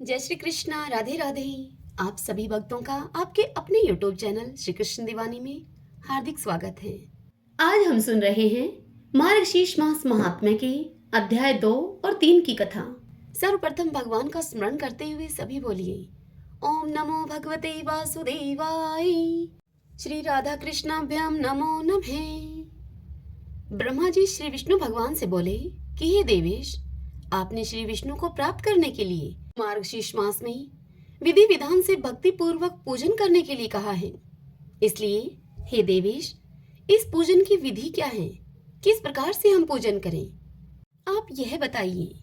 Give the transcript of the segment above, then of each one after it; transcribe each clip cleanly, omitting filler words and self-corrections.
जय श्री कृष्णा, राधे राधे। आप सभी भक्तों का आपके अपने YouTube चैनल श्री कृष्ण दीवानी में हार्दिक स्वागत है। आज हम सुन रहे हैं मार्गशीर्ष मास महात्म्य के अध्याय 2 और 3 की कथा। सर्वप्रथम भगवान का स्मरण करते हुए सभी बोलिए ओम नमो भगवते वासुदेवाय। श्री राधा कृष्णाभ्याम नमो नमः। ब्रह्मा जी श्री विष्णु भगवान से बोले कि हे देवेश, आपने श्री विष्णु को प्राप्त करने के लिए मार्गशीर्ष मास में विधि विधान से भक्ति पूर्वक पूजन करने के लिए कहा है। इसलिए हे देवेश, इस पूजन की विधि क्या है, किस प्रकार से हम पूजन करें, आप यह बताइए।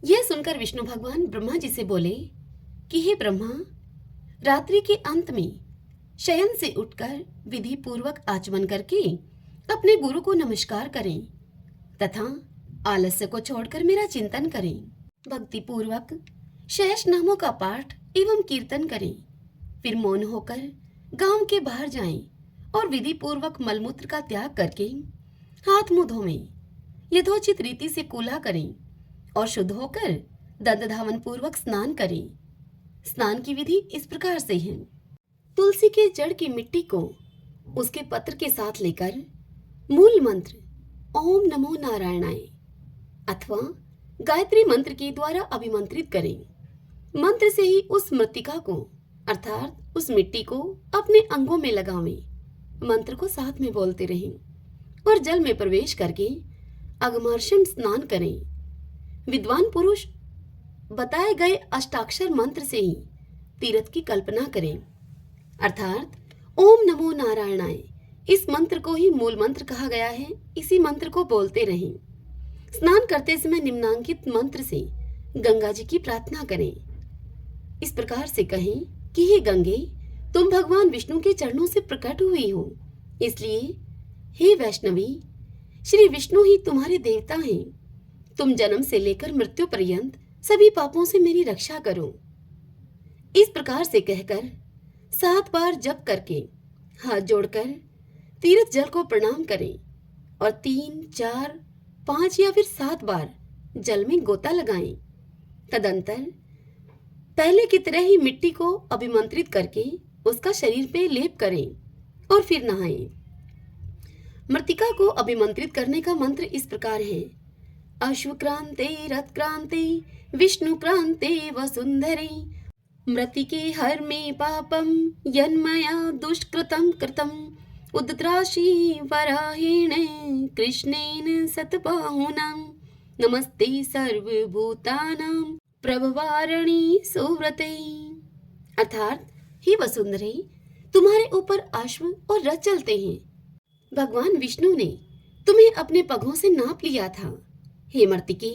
यह सुनकर विष्णु भगवान ब्रह्मा जी से बोले कि हे ब्रह्मा, रात्रि के अंत में शयन से उठकर विधि पूर्वक आचमन करके अपने गुरु को नमस्कार करें तथा आलस्य को छोड़कर मेरा चिंतन करें। भक्ति पूर्वक शेष नामों का पाठ एवं कीर्तन करें। फिर मौन होकर गांव के बाहर जाएं और विधि पूर्वक मलमूत्र का त्याग करके हाथ मुंह धोएं। यथोचित रीति से कूला करें और शुद्ध होकर दंत धावन पूर्वक स्नान करें। स्नान की विधि इस प्रकार से है। तुलसी के जड़ की मिट्टी को उसके पत्र के साथ लेकर मूल मंत्र ओम नमो नारायणाय अथवा गायत्री मंत्र के द्वारा अभिमंत्रित करें। मंत्र से ही उस मृत्तिका को अर्थात उस मिट्टी को अपने अंगों में लगावें। मंत्र को साथ में बोलते रहें और जल में प्रवेश करके अगमर्षण स्नान करें। विद्वान पुरुष बताए गए अष्टाक्षर मंत्र से ही तीर्थ की कल्पना करें, अर्थात ओम नमो नारायणाय। इस मंत्र को ही मूल मंत्र कहा गया है। इसी मंत्र को बोलते रहें। स्नान करते समय निम्नांकित मंत्र से गंगा जी की प्रार्थना करें। इस प्रकार से कहें कि हे गंगे, तुम भगवान विष्णु के चरणों से प्रकट हुई हो, इसलिए हे वैष्णवी, श्री विष्णु ही तुम्हारे देवता हैं। तुम जन्म से लेकर मृत्यु पर्यंत सभी पापों से मेरी रक्षा करो। इस प्रकार से कहकर 7 बार जप करके हाथ जोड़कर तीर्थ जल को प्रणाम करें और 3, 4, 5 या फिर 7 बार जल में गोता लगाएं। तदंतर पहले की तरह ही मिट्टी को अभिमंत्रित करके उसका शरीर पे लेप करें और फिर नहाएं। मृत्तिका को अभिमंत्रित करने का मंत्र इस प्रकार है। अश्वक्रांते रथक्रांते विष्णुक्रांते वसुंधरे मृत्तिके हर में पापम यन्मया दुष्कृतं कृतम् उद्राशी वराहेण कृष्णेन सतबाहुनां नमस्ते सर्वभूतानां प्रभवारिणी सुव्रते। अर्थात हे वसुंधरे, तुम्हारे ऊपर अश्व और रथ चलते हैं। भगवान विष्णु ने तुम्हें अपने पगों से नाप लिया था। हे मर्तिके,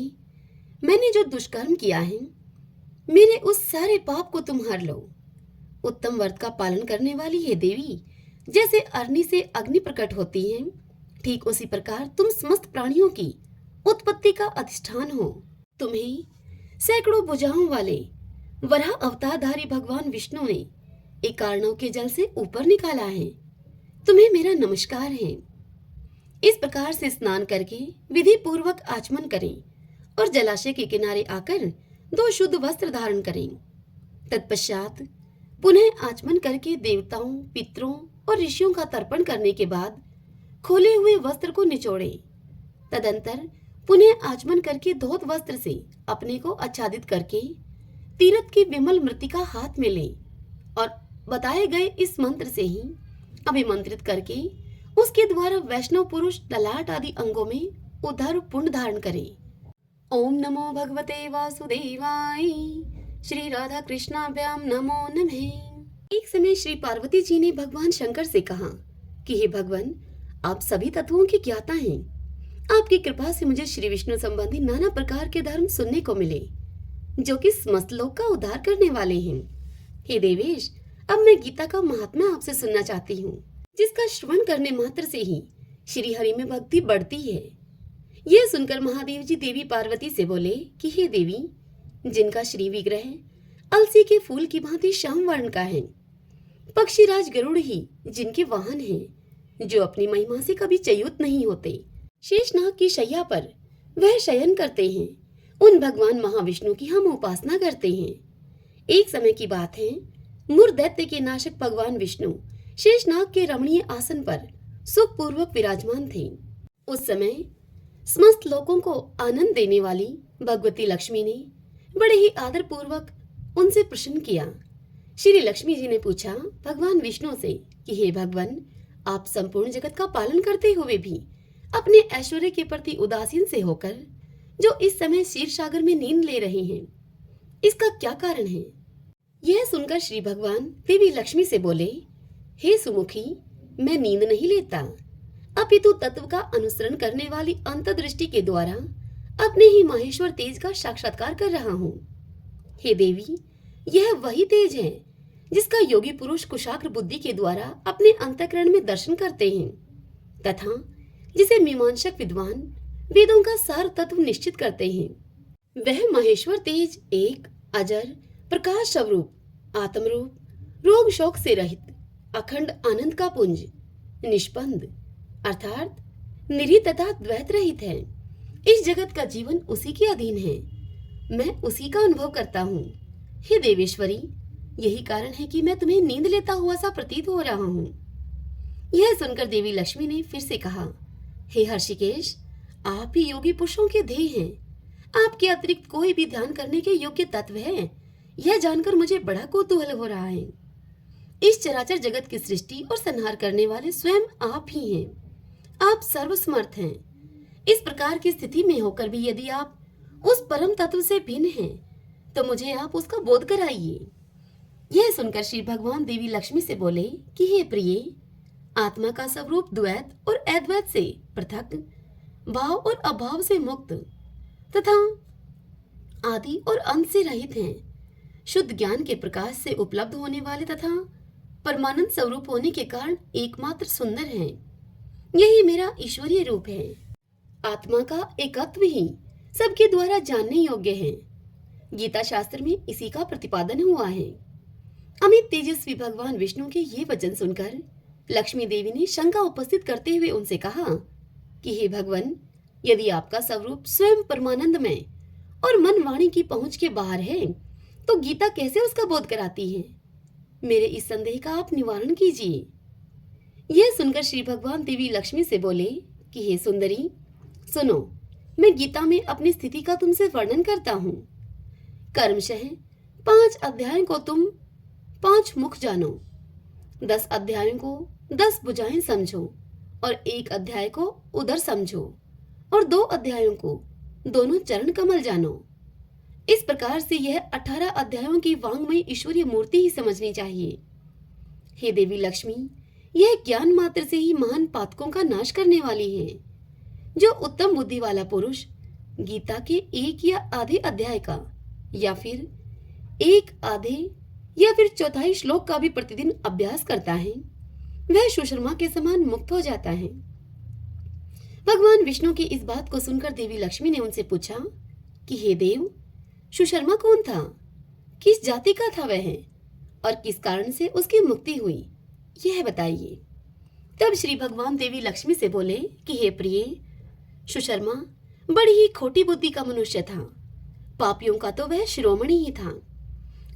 मैंने जो दुष्कर्म किया है, मेरे उस सारे पाप को तुम हर लो। उत्तम व्रत का पालन करने वाली हे देवी, जैसे अग्नि से अग्नि प्रकट होती है, ठीक उसी प्रकार तुम समस्त प्राणियों की उत्पत्ति का अधिष्ठान हो। तुम्हें सैकड़ों भुजाओं वाले वराह अवतारधारी भगवान विष्णु ने एक कारणों के जल से ऊपर निकाला है। तुम्हें मेरा नमस्कार है। इस प्रकार से स्नान करके विधि पूर्वक आचमन करें और जलाशय के किनारे आकर 2 शुद्ध वस्त्र धारण करें। तत्पश्चात पुनः आचमन करके देवताओं, पितरों और ऋषियों का तर्पण करने के बाद खोले हुए वस्त्र को निचोड़ें। तदंतर पुनः आचमन करके धोत वस्त्र से अपने को आच्छादित करके तीर्थ की विमल मृत्तिका हाथ में लें और बताए गए इस मंत्र से ही अभिमंत्रित करके उसके द्वारा वैष्णव पुरुष ललाट आदि अंगों में उद्धर पुण्य धारण करें। ओम नमो भगवते वासुदेवाय। श्री राधा कृष्णाभ्याम नमो नमः। एक समय श्री पार्वती जी ने भगवान शंकर से कहा कि हे भगवान, आप सभी तत्वों के ज्ञाता हैं। आपकी कृपा से मुझे श्री विष्णु संबंधी नाना प्रकार के धर्म सुनने को मिले, जो कि समस्त लोक का उद्धार करने वाले हैं। हे देवेश, अब मैं गीता का महात्म्य आपसे सुनना चाहती हूँ, जिसका श्रवण करने मात्र से ही श्री हरि में भक्ति बढ़ती है। यह सुनकर महादेव जी देवी पार्वती से बोले कि हे देवी, जिनका श्री विग्रह अलसी के फूल की भांति श्याम वर्ण का है, पक्षीराज गरुड़ ही जिनके वाहन हैं, जो अपनी महिमा से कभी च्युत नहीं होते, शेषनाग की शैया पर वह शयन करते हैं, उन भगवान महाविष्णु की हम उपासना करते हैं। एक समय की बात है, मुर दैत्य के नाशक भगवान विष्णु शेषनाग के रमणीय आसन पर सुखपूर्वक विराजमान थे। उस समय समस्त लोगों को आनंद देने वाली भगवती लक्ष्मी ने बड़े ही आदर पूर्वक उनसे प्रश्न किया। श्री लक्ष्मी जी ने पूछा भगवान विष्णु से कि हे भगवान, आप संपूर्ण जगत का पालन करते हुए भी अपने ऐश्वर्य के प्रति उदासीन से होकर जो इस समय क्षीर सागर में नींद ले रहे हैं, इसका क्या कारण है? यह सुनकर श्री भगवान देवी लक्ष्मी से बोले, हे सुमुखी, मैं नींद नहीं लेता, अपितु तत्व का अनुसरण करने वाली अंतर्दृष्टि के द्वारा अपने ही माहेश्वर तेज का साक्षात्कार कर रहा हूँ। हे देवी, यह वही तेज है जिसका योगी पुरुष कुशाग्र बुद्धि के द्वारा अपने अंतःकरण में दर्शन करते हैं तथा जिसे मीमांसक विद्वान वेदों का सार तत्व निश्चित करते हैं। वह महेश्वर तेज एक अजर प्रकाश स्वरूप, आत्मरूप, रोग शोक से रहित, अखंड आनंद का पुंज, निष्पंद अर्थात निरी तथा द्वैत रहित है। इस जगत का जीवन उसी के अधीन है, मैं उसी का अनुभव करता हूँ। हे देवेश्वरी, यही कारण है कि मैं तुम्हें नींद लेता हुआ सा प्रतीत हो रहा हूँ। यह सुनकर देवी लक्ष्मी ने फिर से कहा, हे हर्षिकेश, आप ही योगी पुरुषों के ध्येय हैं, आपके अतिरिक्त कोई भी ध्यान करने के योग्य तत्व है, यह जानकर मुझे बड़ा कौतूहल हो रहा है। इस चराचर जगत की सृष्टि और संहार करने वाले स्वयं आप ही हैं, आप सर्वसमर्थ हैं। इस प्रकार की स्थिति में होकर भी यदि आप उस परम तत्व से भिन्न हैं, तो मुझे आप उसका बोध कराइए। यह सुनकर श्री भगवान देवी लक्ष्मी से बोले कि हे प्रिय, आत्मा का स्वरूप द्वैत और अद्वैत से पृथक, भाव और अभाव से मुक्त तथा आदि और अंत से रहित हैं। शुद्ध ज्ञान के प्रकाश से उपलब्ध होने वाले तथा परमानंद स्वरूप होने के कारण एकमात्र सुंदर हैं। यही मेरा ईश्वरीय रूप है। आत्मा का एकत्व ही सबके द्वारा जानने योग्य है। गीता शास्त्र में इसी का प्रतिपादन हुआ है। अमित तेजस्वी भगवान विष्णु के ये वचन सुनकर लक्ष्मी देवी ने शंका उपस्थित करते हुए उनसे कहा कि हे भगवान, यदि आपका स्वरूप स्वयं परमानंदमय और मन वाणी की पहुंच के बाहर है, तो गीता कैसे उसका बोध कराती है? मेरे इस संदेह का आप निवारण कीजिए। यह सुनकर श्री भगवान देवी लक्ष्मी से बोले कि हे सुंदरी, सुनो, मैं गीता में अपनी स्थिति का तुमसे वर्णन करता हूँ। कर्मशः 5 अध्यायों को तुम 5 मुख जानो, 10 अध्यायों को 10 भुजाएं समझो और 1 अध्याय को उदर समझो और 2 अध्यायों को दोनों चरण कमल जानो। इस प्रकार से यह 18 अध्यायों की वांग्मय ईश्वरीय मूर्ति ही समझनी चाहिए। हे देवी लक्ष्मी, यह ज्ञान मात्र से ही महान पातकों का नाश करने वाली है। जो उत्तम बुद्धि वाला पुरुष गीता के 1 या आधे अध्याय का या फिर 1 आधे या फिर चौथाई श्लोक का भी प्रतिदिन अभ्यास करता है, वह सुशर्मा के समान मुक्त हो जाता है। भगवान विष्णु की इस बात को सुनकर देवी लक्ष्मी ने उनसे पूछा कि हे देव, सुशर्मा कौन था, किस जाति का था वह और किस कारण से उसकी मुक्ति हुई, यह बताइए। तब श्री भगवान देवी लक्ष्मी से बोले कि हे प्रिय, सुशर्मा बड़ी ही खोटी बुद्धि का मनुष्य था। पापियों का तो वह शिरोमणि ही था।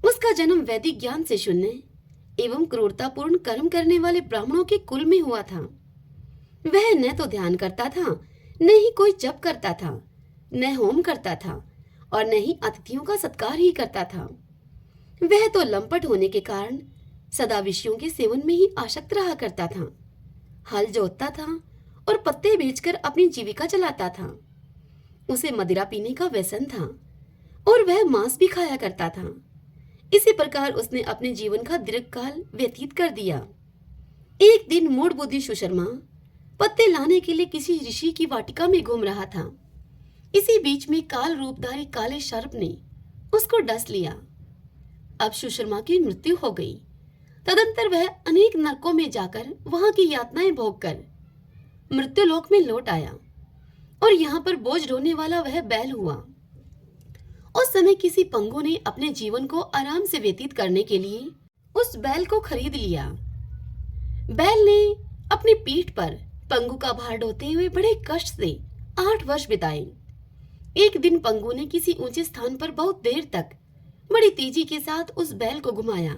उसका जन्म वैदिक ज्ञान से शून्य एवं क्रूरतापूर्ण कर्म करने वाले ब्राह्मणों के कुल में हुआ था। वह न तो ध्यान करता था, न ही कोई जप करता था, न होम करता था और न ही अतिथियों का सत्कार ही करता था। वह तो लंपट होने के कारण सदा विषयों के सेवन में ही आसक्त रहा करता था। हल जोतता था और पत्ते बेचकर अपनी जीविका चलाता था। उसे मदिरा पीने का व्यसन था और वह मांस भी खाया करता था। इसी प्रकार उसने अपने जीवन का दीर्घकाल व्यतीत कर दिया। एक दिन मूढ़ बुद्धि सुशर्मा पत्ते लाने के लिए किसी ऋषि की वाटिका में घूम रहा था। इसी बीच में काल रूपधारी काले सर्प ने उसको डस लिया। अब सुशर्मा की मृत्यु हो गई। तदंतर वह अनेक नरकों में जाकर वहां की यातनाएं भोगकर मृत्युलोक में लौट आया और यहाँ पर बोझ ढोने वाला वह बैल हुआ। उस समय किसी पंगु ने अपने जीवन को आराम से व्यतीत करने के लिए उस बैल को खरीद लिया। बैल ने अपनी पीठ पर पंगु का भार ढोते हुए बड़े कष्ट से 8 वर्ष बिताए। एक दिन पंगु ने किसी ऊंचे स्थान पर बहुत देर तक बड़ी तेजी के साथ उस बैल को घुमाया।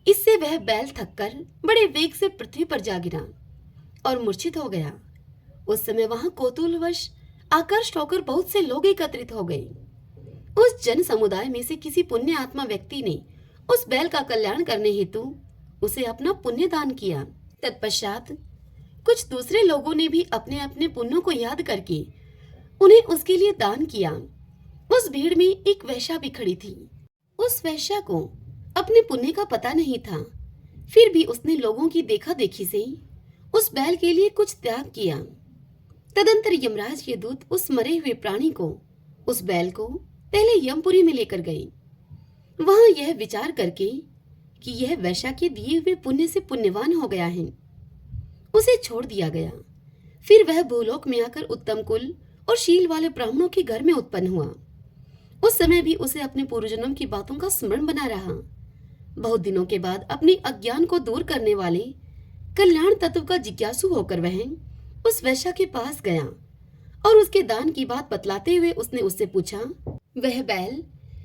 इससे वह बैल थककर बड़े वेग से पृथ्वी पर जा गिरा और मूर्छित हो गया। उस समय वहां कौतूहलवश आकर्षित होकर बहुत से लोग एकत्रित हो गए। उस जन समुदाय में से किसी पुण्य आत्मा व्यक्ति ने उस बैल का कल्याण करने हेतु उसे अपना पुण्य दान किया। तत्पश्चात कुछ दूसरे लोगों ने भी अपने अपने पुण्यों को याद करके उन्हें उसके लिए दान किया। उस भीड़ में एक वेश्या भी खड़ी थी। उस वेश्या को अपने पुण्य का पता नहीं था, फिर भी उसने लोगों की देखा देखी से उस बैल के लिए कुछ त्याग किया। तदंतर यमराज के दूत उस मरे हुए प्राणी को, उस बैल को पहले यमपुरी में लेकर गए। वहां यह विचार करके कि यह वैश्या के दिए हुए पुण्य से पुण्यवान हो गया है, उसे छोड़ दिया गया। फिर वह भूलोक में आकर उत्तम कुल और शील वाले ब्राह्मणों के घर में उत्पन्न हुआ। उस समय भी उसे अपने पूर्वजन्म की बातों का स्मरण बना रहा। बहुत दिनों के बाद अपने अज्ञान को दूर करने वाले कल्याण तत्व का जिज्ञासु होकर वह उस वैश्या के पास गया और उसके दान की बात बतलाते हुए उसने उससे पूछा, वह बैल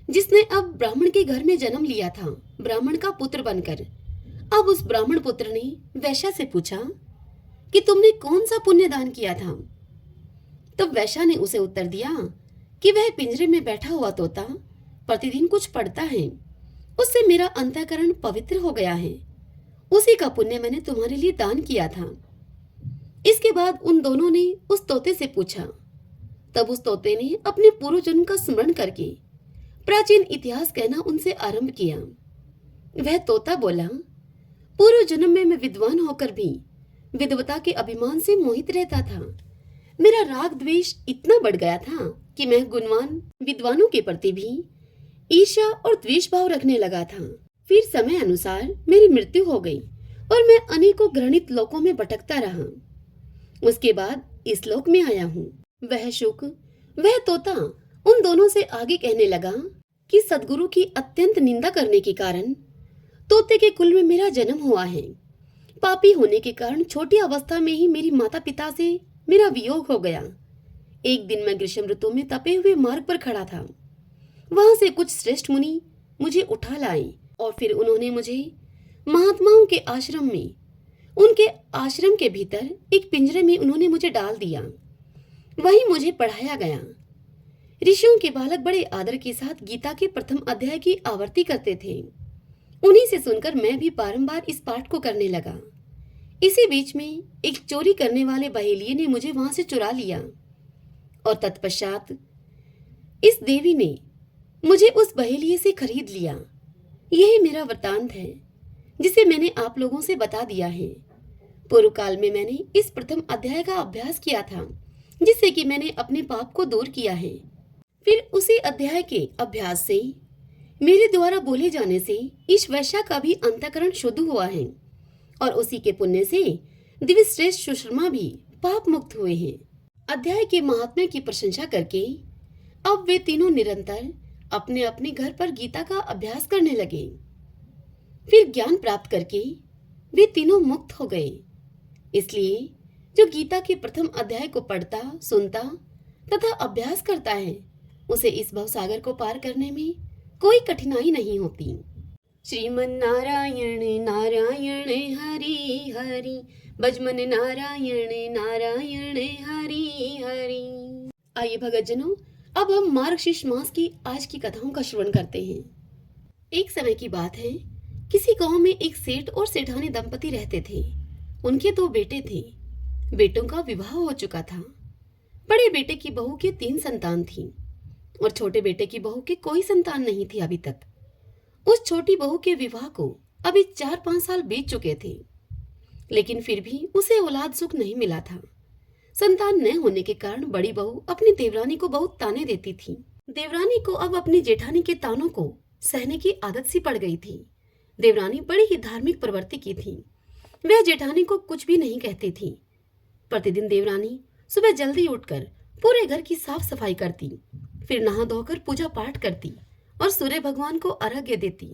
जिसने अब ब्राह्मण के घर में जन्म लिया था, ब्राह्मण का पुत्र बनकर, अब उस ब्राह्मण पुत्र ने वैश्या से पूछा कि तुमने कौन सा पुण्य दान किया था। तब वैश्या ने उसे उत्तर दिया कि वह पिंजरे में बैठा हुआ तोता प्रतिदिन कुछ पढ़ता है, उससे मेरा अंतःकरण पवित्र हो गया है, उसी का पुण्य मैंने तुम्हारे लिए दान किया था। इसके बाद उन दोनों ने उस तोते से पूछा। तब उस तोते ने अपने पूर्व जन्म का स्मरण करके प्राचीन इतिहास कहना उनसे आरंभ किया। वह तोता बोला, पूर्व जन्म में मैं विद्वान होकर भी विद्वता के अभिमान से मोहित रहता था। मेरा राग द्वेष इतना बढ़ गया था कि मैं गुणवान विद्वानों के प्रति भी ईर्ष्या और द्वेष भाव रखने लगा था। फिर समय अनुसार मेरी मृत्यु हो गई और मैं अनेकों घृणित लोकों में भटकता रहा। उसके बाद इस लोक में आया हूँ। वह शुक, वह तोता उन दोनों से आगे कहने लगा कि सद्गुरु की अत्यंत निंदा करने के कारण तोते के कुल में मेरा जन्म हुआ है। पापी होने के कारण छोटी अवस्था में ही मेरी माता पिता से मेरा वियोग हो गया। एक दिन मैं ग्रीष्म ऋतु में तपे हुए मार्ग पर खड़ा था। वहां से कुछ श्रेष्ठ मुनि मुझे उठा लाए और फिर उन्होंने मुझे महात्माओं के आश्रम में, उनके आश्रम के भीतर एक पिंजरे में उन्होंने मुझे डाल दिया। वहीं मुझे पढ़ाया गया। ऋषियों के बालक बड़े आदर के साथ गीता के प्रथम अध्याय की आवर्ती करते थे। उन्हीं से सुनकर मैं भी बारंबार इस पाठ को करने लगा। इसी बीच में एक चोरी करने वाले बहेलिये ने मुझे वहां से चुरा लिया और तत्पश्चात इस देवी ने मुझे उस बहेलिये से खरीद लिया। यही मेरा वृतांत है जिसे मैंने आप लोगों से बता दिया है। पूर्व काल में मैंने इस प्रथम अध्याय का अभ्यास किया था, जिससे कि मैंने अपने पाप को दूर किया है। फिर उसी अध्याय के अभ्यास से, मेरे द्वारा बोले जाने से इस वैश्या का भी अंतःकरण शुद्ध हुआ है और उसी के पुण्य से दिव्य श्रेष्ठ सुषमा भी पाप मुक्त हुए हैं। अध्याय के महात्म्य की प्रशंसा करके अब वे तीनों निरंतर अपने अपने घर पर गीता का अभ्यास करने लगे। फिर ज्ञान प्राप्त करके वे तीनों मुक्त हो गए। इसलिए जो गीता के प्रथम अध्याय को पढ़ता, सुनता तथा अभ्यास करता है, उसे इस भवसागर को पार करने में कोई कठिनाई नहीं होती। श्रीमन नारायण नारायण हरि हरि, भजमन नारायण नारायण हरि हरि। आइए भगतजनों, अब हम मार्गशीर्ष मास की आज की कथाओं का श्रवण करते हैं। एक समय की बात है, किसी गांव में एक सेठ और सेठानी दंपति रहते थे। उनके 2 बेटे थे। बेटों का विवाह हो चुका था। बड़े बेटे की बहू के 3 संतान थी और छोटे बेटे की बहू के कोई संतान नहीं थी अभी तक। उस छोटी बहू के विवाह को अभी 4-5 साल बीत चुके थे, लेकिन फिर भी उसे औलाद सुख नहीं मिला था। संतान न होने के कारण बड़ी बहू अपनी देवरानी को बहुत ताने देती थी। देवरानी को अब अपनी जेठानी के तानों को सहने की आदत सी पड़ गई थी। देवरानी बड़ी ही धार्मिक प्रवृत्ति की थी। वह जेठानी को कुछ भी नहीं कहती थी। प्रतिदिन देवरानी सुबह जल्दी उठकर पूरे घर की साफ सफाई करती, फिर नहा धोकर पूजा पाठ करती और सूर्य भगवान को अर्घ्य देती।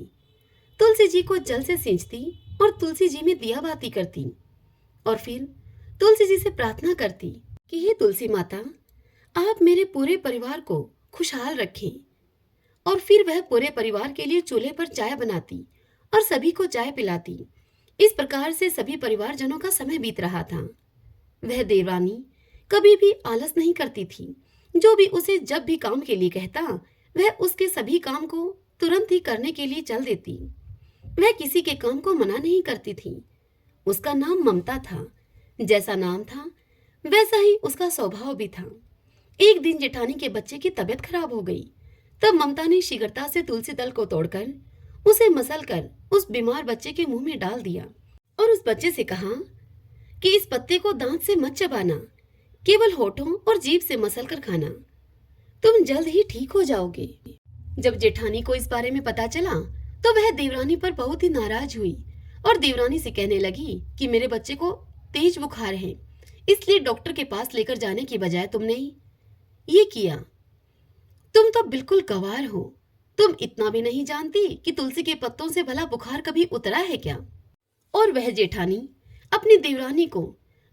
तुलसी जी को जल से सींचती और तुलसी जी में दिया बाती करती और फिर तुलसी जी से प्रार्थना करती कि हे तुलसी माता, आप मेरे पूरे परिवार को खुशहाल रखें और फिर वह पूरे परिवार के लिए चूल्हे पर चाय बनाती और सभी को चाय पिलाती। इस प्रकार से सभी परिवारजनों का समय बीत रहा था। वह देवरानी कभी भी आलस नहीं करती थी। जो भी उसे जब भी काम के लिए कहता, वह उसके सभी काम को तुरंत ही करने के लिए चल देती। वह किसी के काम को मना नहीं करती थी। उसका नाम ममता था। जैसा नाम था वैसा ही उसका स्वभाव भी था। एक दिन जेठानी के बच्चे की तबीयत खराब हो गई। तब ममता ने शीघ्रता से तुलसी दल को तोड़कर उसे मसलकर उस बीमार बच्चे के मुंह में डाल दिया और उस बच्चे से कहा कि इस पत्ते को दांत से मत चबाना, केवल होठों और जीभ से मसल कर खाना। तुम जल्द ही ठीक हो जाओगे। जब जेठानी को इस बारे में पता चला तो वह देवरानी पर बहुत ही नाराज हुई और देवरानी से कहने लगी कि मेरे बच्चे को तेज बुखार है, इसलिए डॉक्टर के पास लेकर जाने की बजाय तुमने ये किया। तुम तो बिल्कुल गंवार हो। तुम इतना भी नहीं जानती कि तुलसी के पत्तों से भला बुखार कभी उतरा है क्या? और वह जेठानी अपनी देवरानी को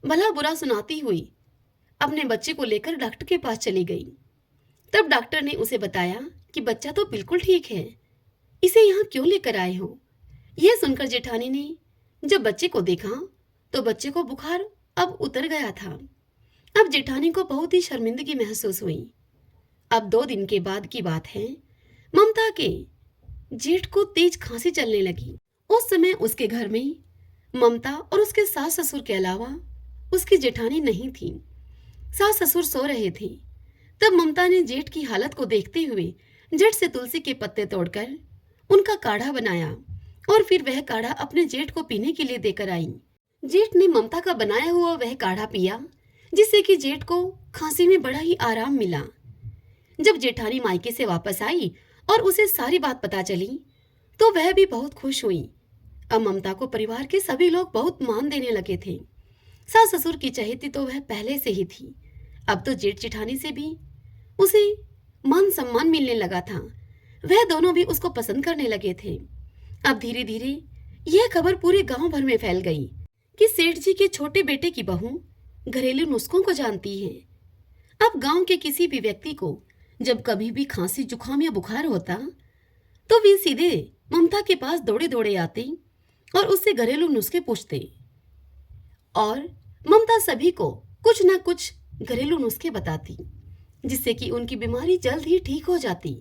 भला बुरा सुनाती हुई अपने बच्चे को लेकर डॉक्टर के पास चली गई। तब डॉक्टर ने उसे बताया कि बच्चा तो बिल्कुल ठीक है, इसे यहाँ क्यों लेकर आए हो? यह सुनकर जेठानी ने जब बच्चे को देखा तो बच्चे को बुखार अब उतर गया था। अब जेठानी को बहुत ही शर्मिंदगी महसूस हुई। अब 2 दिन के बाद की बात है। ममता के जेठ को तेज खांसी चलने लगी। उस समय उसके घर में ममता और उसके सास ससुर के अलावा उसकी जेठानी नहीं थी। सास ससुर सो रहे थे। तब ममता ने जेठ की हालत को देखते हुए झट से तुलसी के पत्ते तोड़कर उनका काढ़ा बनाया और फिर वह काढ़ा अपने जेठ को पीने के लिए देकर आई। जेठ ने ममता का बनाया हुआ वह काढ़ा पिया, जिससे कि जेठ को खांसी में बड़ा ही आराम मिला। जब जेठानी मायके से वापस आई और उसे सारी बात पता चली तो वह भी बहुत खुश हुई। अब ममता को परिवार के सभी लोग बहुत मान देने लगे थे। सास ससुर की चहेती तो वह पहले से ही थी। अब तो जेठ जेठानी से भी उसे मान सम्मान मिलने लगा था। वह दोनों भी उसको पसंद करने लगे थे। अब धीरे धीरे यह खबर पूरे गांव भर में फैल गई कि सेठ जी के छोटे बेटे की बहू घरेलू नुस्खों को जानती है। अब गांव के किसी भी व्यक्ति को जब कभी भी खांसी जुकाम या बुखार होता तो वे सीधे ममता के पास दौड़े दौड़े आते और उससे घरेलू नुस्खे पूछते और ममता सभी को कुछ न कुछ घरेलू नुस्खे बताती, जिससे कि उनकी बीमारी जल्द ही ठीक हो जाती।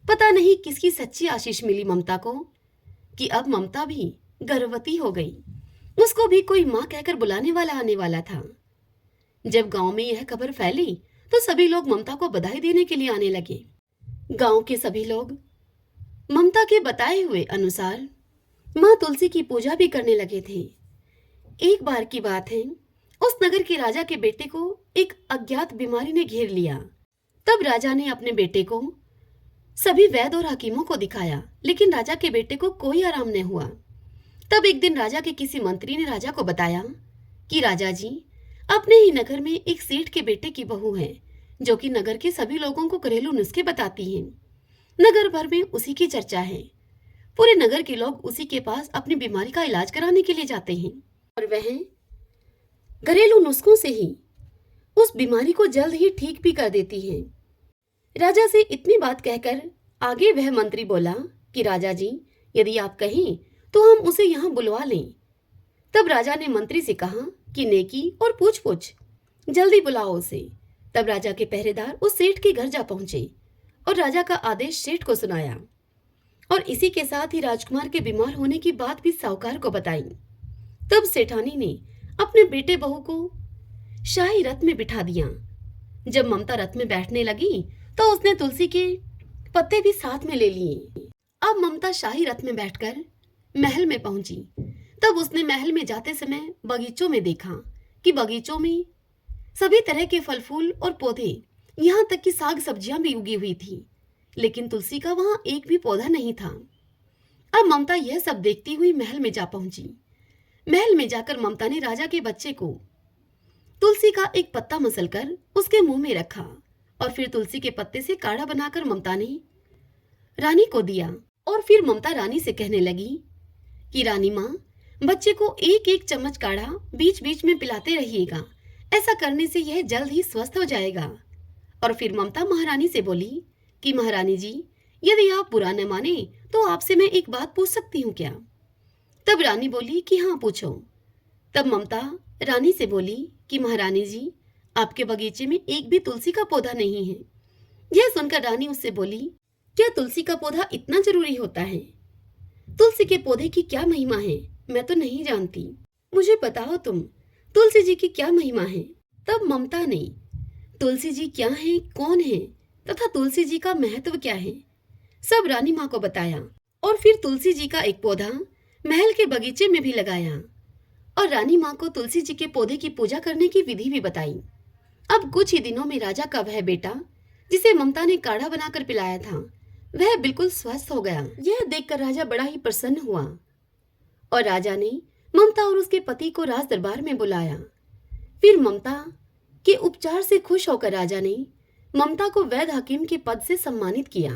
पता नहीं किसकी सच्ची आशीष मिली ममता को कि अब ममता भी गर्भवती हो गई। उसको भी कोई माँ कहकर बुलाने वाला आने वाला था। जब गांव में यह खबर फैली तो सभी लोग ममता को बधाई देने के लिए आने लगे। गांव के सभी लोग ममता के बताए हुए अनुसार माँ तुलसी की पूजा भी करने लगे थे। एक बार की बात है, उस नगर के राजा के बेटे को एक अज्ञात बीमारी ने घेर लिया। तब राजा ने अपने बेटे को सभी वैद्य और हकीमों को दिखाया, लेकिन राजा के बेटे को कोई आराम न हुआ। तब एक दिन राजा के किसी मंत्री ने राजा को बताया कि राजा जी, अपने ही नगर में एक सेठ के बेटे की बहू है जो कि नगर के सभी लोगों को घरेलू नुस्खे बताती है। नगर भर में उसी की चर्चा है। पूरे नगर के लोग उसी के पास अपनी बीमारी का इलाज कराने के लिए जाते हैं और वह घरेलू नुस्खों से ही उस बीमारी को जल्द ही ठीक भी कर देती है। राजा से इतनी बात कहकर आगे वह मंत्री बोला कि राजा जी, यदि आप कहें तो हम उसे यहाँ बुलवा लें। तब राजा ने मंत्री से कहा कि नेकी और पूछ पूछ, जल्दी बुलाओ उसे। तब राजा के पहरेदार उस सेठ के घर जा पहुंचे और राजा का आदेश सेठ को सुनाया और इसी के साथ ही राजकुमार के बीमार होने की बात भी साहूकार को बताई। तब सेठानी ने अपने बेटे बहू को शाही रथ में बिठा दिया। जब ममता रथ में बैठने लगी तो उसने तुलसी के पत्ते भी साथ में ले लिए। अब ममता शाही रथ में बैठकर महल में पहुंची। तब उसने महल में जाते समय बगीचों में देखा कि बगीचों में सभी तरह के फल फूल और पौधे, यहाँ तक कि साग सब्जियां भी उगी हुई थी, लेकिन तुलसी का वहां एक भी पौधा नहीं था। अब ममता यह सब देखती हुई महल में जा पहुंची। महल में जाकर ममता ने राजा के बच्चे को तुलसी का एक पत्ता मसलकर उसके मुंह में रखा और फिर तुलसी के पत्ते से काढ़ा बनाकर ममता ने रानी को दिया और फिर ममता रानी से कहने लगी कि रानी माँ, बच्चे को एक एक चम्मच काढ़ा बीच बीच में पिलाते रहिएगा। ऐसा करने से यह जल्द ही स्वस्थ हो जाएगा। और फिर ममता महारानी से बोली कि महारानी जी, यदि आप बुरा न माने तो आपसे मैं एक बात पूछ सकती हूँ क्या? तब रानी बोली कि हाँ पूछो। तब ममता रानी से बोली कि महारानी जी, आपके बगीचे में एक भी तुलसी का पौधा नहीं है। यह सुनकर रानी उससे बोली, क्या तुलसी का पौधा इतना जरूरी होता है? तुलसी के पौधे की क्या महिमा है, मैं तो नहीं जानती। मुझे बताओ तुम, तुलसी जी की क्या महिमा है? तब ममता ने तुलसी जी क्या है, कौन है तथा तुलसी जी का महत्व क्या है, सब रानी माँ को बताया। और फिर तुलसी जी का एक पौधा महल के बगीचे में भी लगाया और रानी माँ को तुलसी जी के पौधे की पूजा करने की विधि भी बताई। अब कुछ ही दिनों में राजा का वह बेटा, जिसे ममता ने काढ़ा बनाकर पिलाया था, वह बिल्कुल स्वस्थ हो गया। यह देखकर राजा बड़ा ही प्रसन्न हुआ और राजा ने ममता और उसके पति को राज दरबार में बुलाया। फिर ममता के उपचार से खुश होकर राजा ने ममता को वैद्य हकीम के पद से सम्मानित किया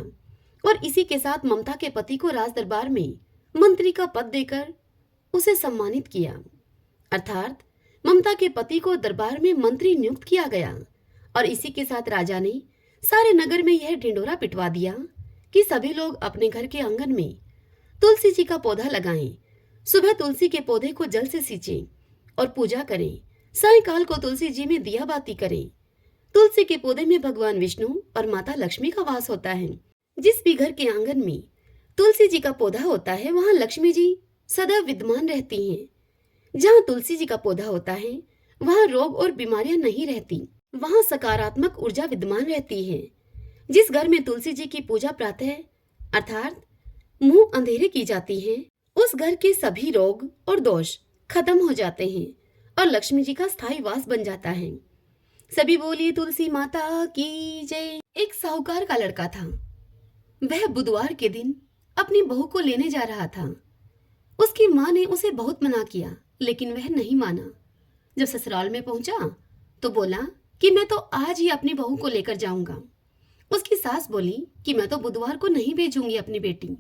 और इसी के साथ ममता के पति को राज दरबार में मंत्री का पद देकर उसे सम्मानित किया। अर्थात ममता के पति को दरबार में मंत्री नियुक्त किया गया और इसी के साथ राजा ने सारे नगर में यह ढिंढोरा पिटवा दिया कि सभी लोग अपने घर के आंगन में तुलसी जी का पौधा लगाएं, सुबह तुलसी के पौधे को जल से सींचें और पूजा करें, सायंकाल को तुलसी जी में दिया बाती करें। तुलसी के पौधे में भगवान विष्णु और माता लक्ष्मी का वास होता है। जिस भी घर के आंगन में तुलसी जी का पौधा होता है, वहां लक्ष्मी जी सदा विद्यमान रहती हैं। जहाँ तुलसी जी का पौधा होता है, वहाँ रोग और बीमारियां नहीं रहती, वहाँ सकारात्मक ऊर्जा विद्यमान रहती है। जिस घर में तुलसी जी की पूजा प्रातः अर्थात मुंह अंधेरे की जाती है, उस घर के सभी रोग और दोष खत्म हो जाते हैं और लक्ष्मी जी का स्थायी वास बन जाता है। सभी बोलिए तुलसी माता की जय। एक साहूकार का लड़का था। वह बुधवार के दिन अपनी बहू को लेने जा रहा था। उसकी माँ ने उसे बहुत मना किया, लेकिन वह नहीं माना। जब ससुराल में पहुंचा तो बोला कि मैं तो आज ही अपनी बहू को लेकर जाऊंगा। उसकी सास बोली कि मैं तो बुधवार को नहीं भेजूंगी अपनी बेटी,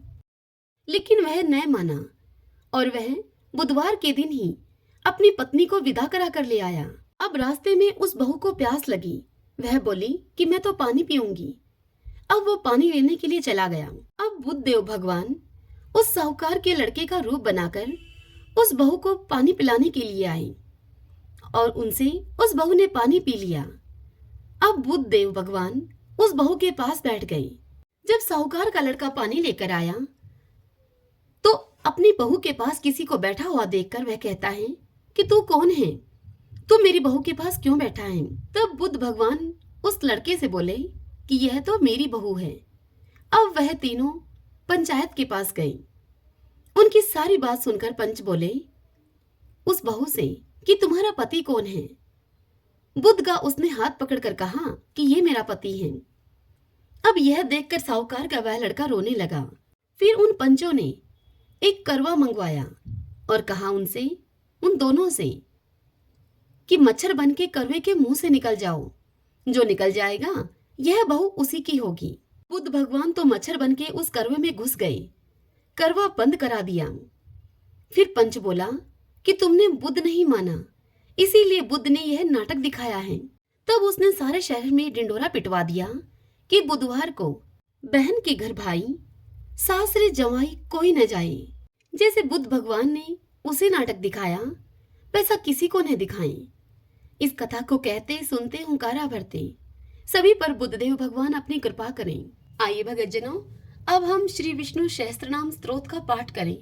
लेकिन वह न माना और वह बुधवार के दिन ही अपनी पत्नी को विदा करा कर ले आया। अब रास्ते में उस बहू को प्यास लगी। वह बोली कि मैं तो पानी पीऊंगी। अब वो पानी लेने के लिए चला गया। अब बुद्ध देव भगवान उस साहूकार के लड़के का रूप बनाकर उस बहू को पानी पिलाने के लिए आए और उनसे उस बहू ने पानी पी लिया। अब बुद्ध देव भगवान उस बहू के पास बैठ गए। जब साहूकार का लड़का पानी लेकर आया तो अपनी बहू के पास किसी को बैठा हुआ देखकर वह कहता है कि तू कौन है, तू मेरी बहू के पास क्यों बैठा है? तब बुद्ध भगवान उस लड़के से बोले कि यह तो मेरी बहू है। अब वह तीनों पंचायत के पास गए। उनकी सारी बात सुनकर पंच बोले उस बहू से कि तुम्हारा पति कौन है? बुद्ध का उसने हाथ पकड़कर कहा कि ये मेरा पति है। अब यह देखकर साहूकार का वह लड़का रोने लगा। फिर उन पंचों ने एक करवा मंगवाया और कहा उनसे, उन दोनों से कि मच्छर बन के करवे के मुंह से निकल जाओ, जो निकल जाएगा यह बहू उसी की होगी। बुद्ध भगवान तो मच्छर बन के उस करवे में घुस गए, करवा बंद करा दिया। फिर पंच बोला कि तुमने बुद्ध नहीं माना, इसीलिए बुद्ध ने यह नाटक दिखाया है। तब उसने सारे शहर में ढिंढोरा पिटवा दिया कि बुधवार को बहन के घर भाई, सासरे जवाई कोई न जाए। जैसे बुद्ध भगवान ने उसे नाटक दिखाया, वैसा किसी को न दिखाएं। इस कथा को कहते सुनते हुंकारा भरते सभी पर बुद्धदेव भगवान अपनी कृपा करें। आइए भगतजनों, अब हम श्री विष्णु सहस्त्रनाम स्तोत्र का पाठ करें।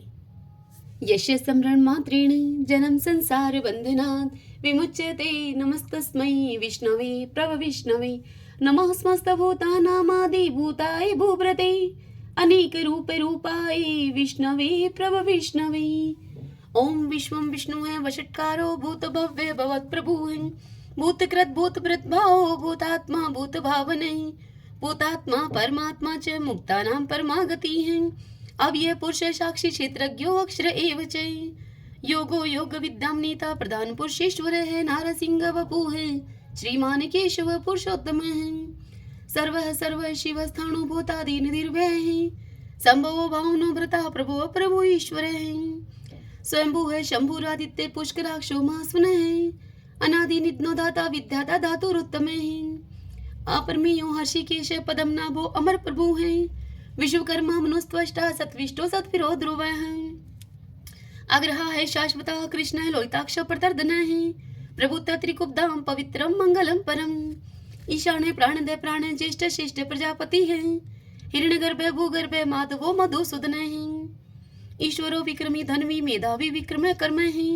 यस्य स्मरण मात्रेण जन्म संसार बंधनात् विमुच्यते नमस्तस्मै विष्णवे प्रभविष्णवे नमः समस्त भूतानामादि भूताय भूभृते अनेक रूप रूपाय विष्णवे प्रभविष्णवे। ओम विश्वं विष्णु है वषट्कारो भूत भव्य भवत् प्रभु भूतकृत भूत भाव भूतात्मा भूत भावने भूतात्मा परमात्मा च मुक्तानां परमागति है। अब यह पुरुष साक्षी क्षेत्रज्ञो अक्षर एव च योगो योग विद्याम नेता प्रधान पुरुषेश्वर है नारसिंह वपु है श्रीमान केशव पुरुषोत्तम है सर्व शिव स्थाणु भूतादि निर्भय है संभव भावनो भ्रता प्रभु प्रभु ईश्वर है स्वयंभू है शंभुरादित्य पुष्कराक्षो महास्वन है अनादि नित्नो दाता विद्याता धातुरुत्तम है अपरमेयो हर्षिकेश पदम नाभो अमर प्रभु है विश्वकर्मा मनुस्त्वष्टा सत्विष्टो सत्विरो ध्रुवः अग्रहा है शाश्वत कृष्ण लोहिताक्ष प्रतर्दन है प्रभुत त्रिकुब्धाम पवित्रम मंगलम परम ईशाने प्राणदय प्राण ज्येष्ठ श्रेष्ठ प्रजापति है हिरण्यगर्भे भूगर्भे माधवो मधुसूदन है ईश्वरो विक्रमी धनवी मेधावी विक्रम कर्म है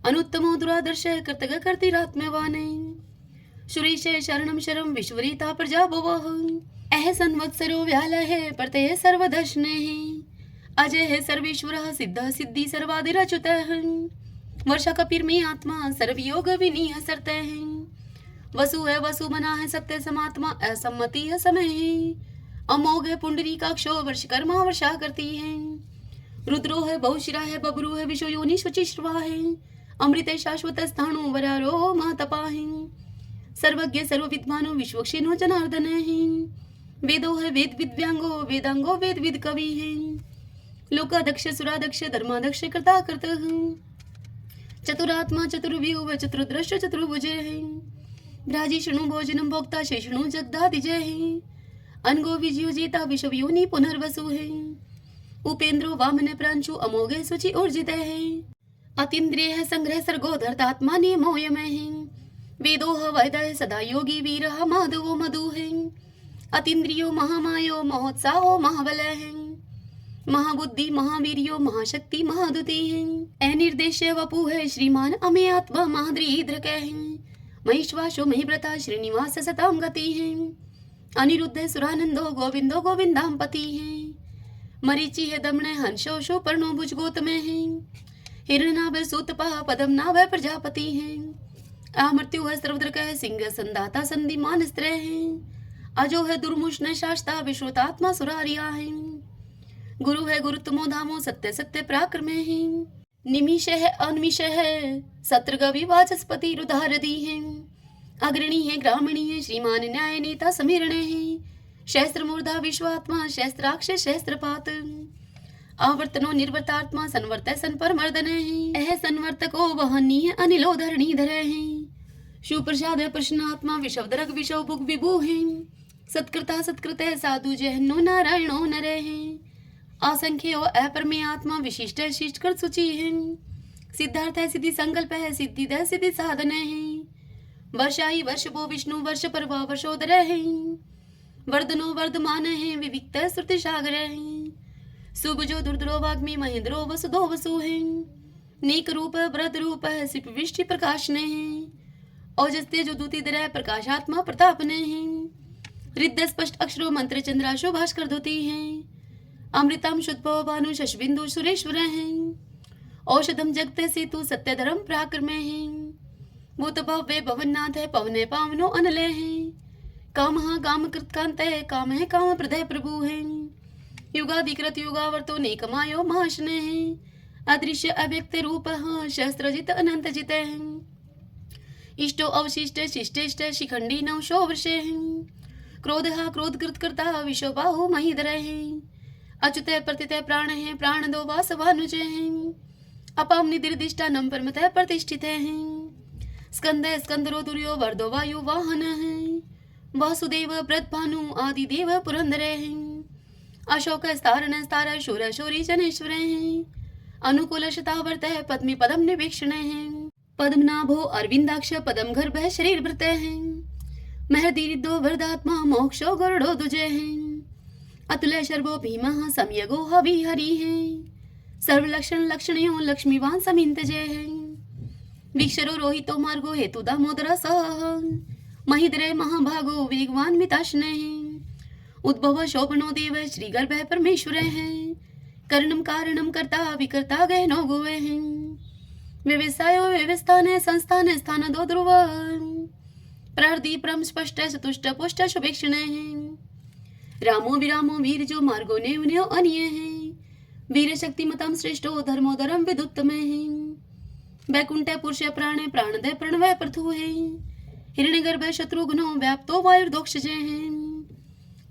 अनुत्तमो दुरादर्श कर्तव्य कर्तिरात्म्यवान सुरेश शरणम शरम विश्वरीता प्रजा भवः अह संवत्सरो व्याल है प्रत्यय सर्वदर्शन है अजय है सर्वेश्वर सिद्ध सिद्धि सर्वादिरच्युत है वर्षा कपिर में आत्मा सर्वयोग विनीय सरते हैं वसु है वसु मना है सत्य समात्मा असम्मति है समय है अमोघ है पुंडरी काक्षो वर्षकर्मा वर्षा करती है रुद्रो है बहुशिरा है बबरू है विश्व योनि शुचिश्रवा है अमृत शाश्वत स्थाणु वरारो महातपा है सर्वज्ञ सर्व विद्वानो विश्वक्षिनो जनार्दन है वेदो है वेद विद्यांगो वेदांगो वेद विद कवि है लोकादक्ष सुरादक्ष धर्मादक्ष कर्ता करत चतुरात्मा चतुर्व्यूह चतुर्दृश्य चतुर्भुजे है भ्राजिष्णु भोजनम भोक्ता शेषणु जगदादिजय है अनगो विजयो जेता विश्व योनि पुनर्वसु है उपेंद्रो वामन प्रांशु अमोघे सुचि ऊर्जित है अतीन्द्रिय है संग्रह सर्गो धर्तात्मा नियमोयम है वेदो वैदय सदा योगी वीर माधवो मधु है अतीन्द्रियो महामायो महोत्साहो महाबल है महाबुद्धि महावीर्यो महाशक्ति महादुति है अनिर्देश्य वपु है श्रीमान अमे आत्मा महाद्रीद्रक है महिष्वासो महिव्रता श्रीनिवास सताम गति है अनिरुद्ध सुरानंदो गोविंदो गोविंदाम पति है मरीचि है दमन हंसो शो पर्णो भुज गोतम है हिरणाभ सूतपा पदम नाभ प्रजापति है अमृत्यु है सर्वद्रक है सिंह संदाता संधिमान स्त्र है अजो है दुर्मुष्ण शास्ता विश्रुतात्मा सुरारिया है गुरु है गुरुत्मो धामो सत्य सत्य पराक्रम है निमिष है अनिमिष है सत्रगवि वाचस्पति रुधारदी है अग्रणी है ग्रामणी है श्रीमान न्याय नेता समीरण है शस्त्र मूर्धा विश्वात्मा शस्त्राक्ष शस्त्रपात आवर्तनो निर्वर्तात्मा संवर्त सन पर मर्दन है अह संवर्तको वहनीय अनिलो धरणी धर है सुप्रसाद प्रश्नात्मा विषवदरक विषव भुग विभु है सत्कृता सत्कृत साधु जहनो नारायणो नर है असंख्यो अपरमे आत्मा विशिष्ट शिष्ट कर सूची है सिद्धार्थ है सिद्धि संकल्प है सिद्धि दय सिद्धि साधन है वर्षाई वर्ष भो विष्णु वर्ष पर वर्षोदर है वर्धनो वर्धमान है विविक्त श्रुति सागर है सुभजो दुर्धरो वाग्मी महेंद्रो वसुधो वसु है नीक रूप व्रत रूप है सिप विष्टि प्रकाश ने है औजस्ते जो दूती दर प्रकाशात्मा प्रताप ने है रिद्ध स्पष्ट अक्षरो मंत्र चंद्राशो भास्कर धोती है अमृतम शुद्भो भानु शशबिंदु सुरेश्वर हैं औषधम जगते सेतु सत्य धर्म पराक्रम है भूत भव्य भवननाथ है पवने पावनो अनले हैं काम काम कृतकांत है काम है काम प्रदय प्रभु है युगाधिकृत युगावर्तो नेकमायो महाशन है अदृश्य अव्यक्त रूप शस्त्रजित अनंत जित है इष्टो अवशिष्ट शिष्टेष्ट शिखंडी नवशो वर्ष है क्रोध क्रोध कृत करता विश्वबाहु महीधर है अच्युत प्रतित प्राण है प्राण दो वासवानुज है अपम निदिर्दिष्टा नम परमत प्रतिष्ठित है स्कंद स्कंदरो दुर्यो वर्दो वायु वाहन है वासुदेव प्रतभानु आदि देव पुरंदर है अशोक स्तारण स्तार शूर शौरी जनेश्वर है अनुकूल शतावर्त है पद्मी पदम निवेक्षण है पद्मनाभो अरविंदाक्ष पदम गर्भ शरीर भृत है महदीरिदो वरदात्मा मोक्षो गरुड़ो दुजय है अतुल शर्वो भीमा समयगो हवि हरि है सर्व लक्षण लक्षणयो लक्ष्मीवान समिंत जय है वीक्षरो रोहितो मार्गो हेतु दामोदर सह महिद्रय महाभागो वेगवान मिताशन है उद्भव शोभनो देव श्री गर्भ परमेश्वर है कर्णम कारणम कर्ता विकर्ता गहनो गोवे है व्यवसायो व्यवस्थान संस्थान स्थान दो ध्रुव प्रहृदि परम स्पष्ट चतुष्ट पुष्ट शुभेक्षण है रामो विरामो वीर जो मार्गो ने उन्यो अन्य है वीर शक्ति मतम श्रेष्ठो धर्मो धर्म विदुत्तम है वैकुंठ पुरुष प्राण प्राणदय प्रणवय प्रथु है हिरण्यगर्भ शत्रुघ्नो व्याप्तो वायुर्दोक्ष है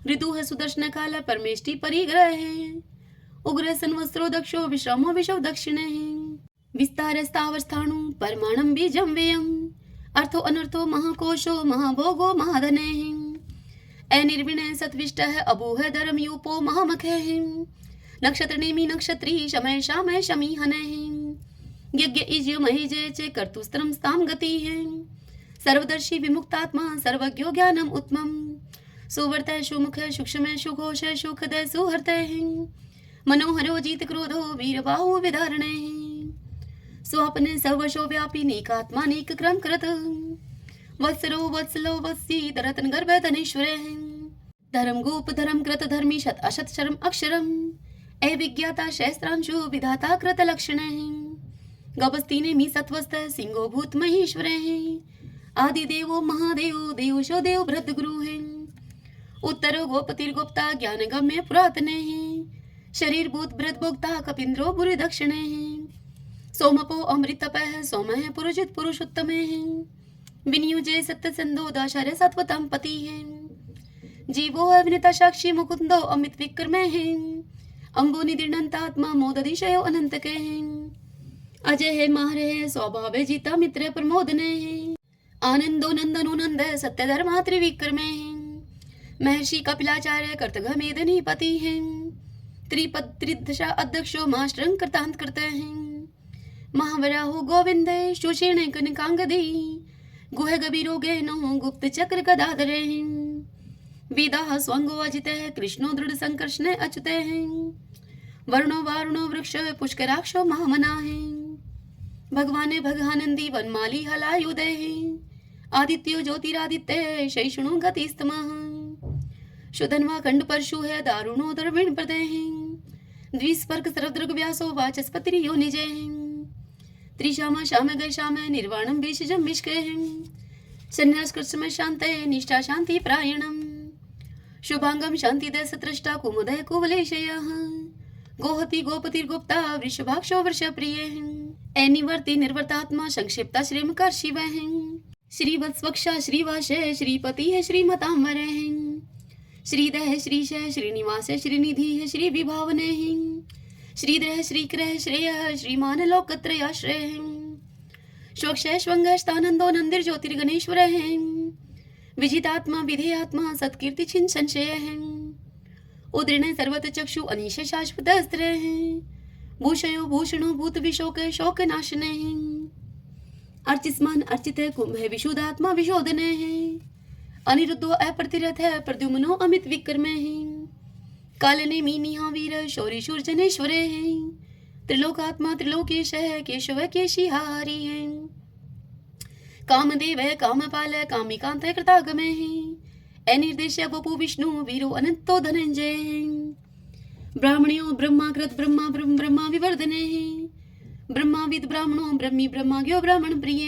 ऋतु है सुदर्शन काल परमेष्टि परिग्रह है उग्र संवत्सरो दक्षो विश्रामो विश्व दक्षिण है विस्तार स्थावर स्थाणु परमाणम बीजम व्ययम अर्थो अनर्थो महाकोशो महाभोगो महाधन है अनिर्विणय सत्विष्टः अबूह धर्म यूपो महामखः नक्षत्र नेमि नक्षत्री शमय शामय शमी हनः यज्ञ इज्य महेजय च कर्तुस्त्रम स्ताम गति है सर्वदर्शी विमुक्तात्मा सर्वज्ञो ज्ञानम उत्तमम सुवर्त सुमुख सूक्ष्म सुघोष सुखद सुहृत मनोहरो जीत क्रोधो वीरबाहु विधारण स्वापने सर्वशो व्यापी नेकात्मा नेक क्रम कृत वत्सरो वत्सलो वत्सी तरतन गर्भ तनेश्वर धर्म गोप धर्म कृत धर्मी शत अशत शर्म अक्षरम अविज्ञाता शस्त्रांशु विधाता कृत लक्षण गपस्ती ने मी सत्वस्त सिंहो भूत महेश्वर आदि देवो महादेव देवशो देव भृत गुरु है उत्तरो गोपतिर्गोप्ता ज्ञान गम्य पुरातन शरीर भूत भृत भोक्ता कपिंद्रो बुरी दक्षिण सोमपो अमृतपः सोम पुरुषित पुरुषोत्तम विनियुजे सत्य संदोदाशर सत्वतम पति है जीवो अविनता साक्षी मुकुंदो अमित विक्रम है अंबो निदिर्णंतात्मा मोदधिशयो अनंत के अजय है मार है स्वभाव जीता मित्र प्रमोदन है आनंदो नंदनो नंद सत्य धर्मा त्रिविक्रम है महर्षि कपिलाचार्य कर्तघ मेदनी पति है त्रिपद त्रिदशा अध्यक्षो मास्टरं कृतांत करते हैं महावराहो गोविंद सुषेण कनकांगदी गुह गभीरो गहनो गुप्त चक्र गदाधरे वेदा स्वंगो अजित कृष्णो दृढ़ संकर्षण अच्युत वर्णो वारुणो वृक्ष पुष्कराक्षो महामना है भगवान भगानंदी वनमाली हलायुदय आदित्यो ज्योतिरादित्य शैषणो गतिस्तम शुधन्वा खंड परशु है दारुणो द्रविण प्रदय द्विस्पर्क सर्वदृग व्यासो वाचस्पतिरियो निजय त्रिशामा शाम गय शाम निर्वाणम भेषजम मिष्कय संन्यास कृष्ण शांत निष्ठा शांति प्रायणम शुभांगम शांति दय सत्रष्टा कुमुदय कुवलेशय गोहति गोपतिर्गुप्ता वृषभाक्षो वृष प्रिय अनिवर्ति निर्वर्तात्मा संक्षिप्ता श्रीमकर शिव श्रीवत्स्वक्षा श्रीवास श्रीपति है श्रीमतांबर श्रीदह श्रीश श्रीनिवास श्रीनिधि श्री विभावन श्रीधर श्रीक्रह श्रेय श्रीमान लोकत्रयाश्रय स्वक्षय स्वंगस्तानंदो नंदिर ज्योतिर्गणेश्वर विजितात्मा विधेयात्मा सत्कीर्ति छिन संशय उदृण सर्वत चक्षु अनीश शाश्वत अस्त्र भूषयो भूषणो भूत विशोक शोक नाशन अर्चिस्मान अर्चित कुंभ विशुद्धात्मा विशोधन अनिरुद्धो अप्रतिरथ प्रद्युम्नो अमित विक्रम कालने मीनिहा वीर शौरी शूरजनेश्वर त्रिलोकात्मा त्रिलोकेश केशव केशिहारी कामदेव कामपाल कामिकांत कृतागम अनिर्देश्य बपु विष्णु वीरो अनंतो धनंजय ब्राह्मण्यो ब्रह्माकृत ब्रह्मा ब्रह्म ब्रह्मा विवर्धन ब्रह्माविद ब्राह्मणो ब्रह्मी ब्रह्माज्ञो ब्राह्मण प्रिय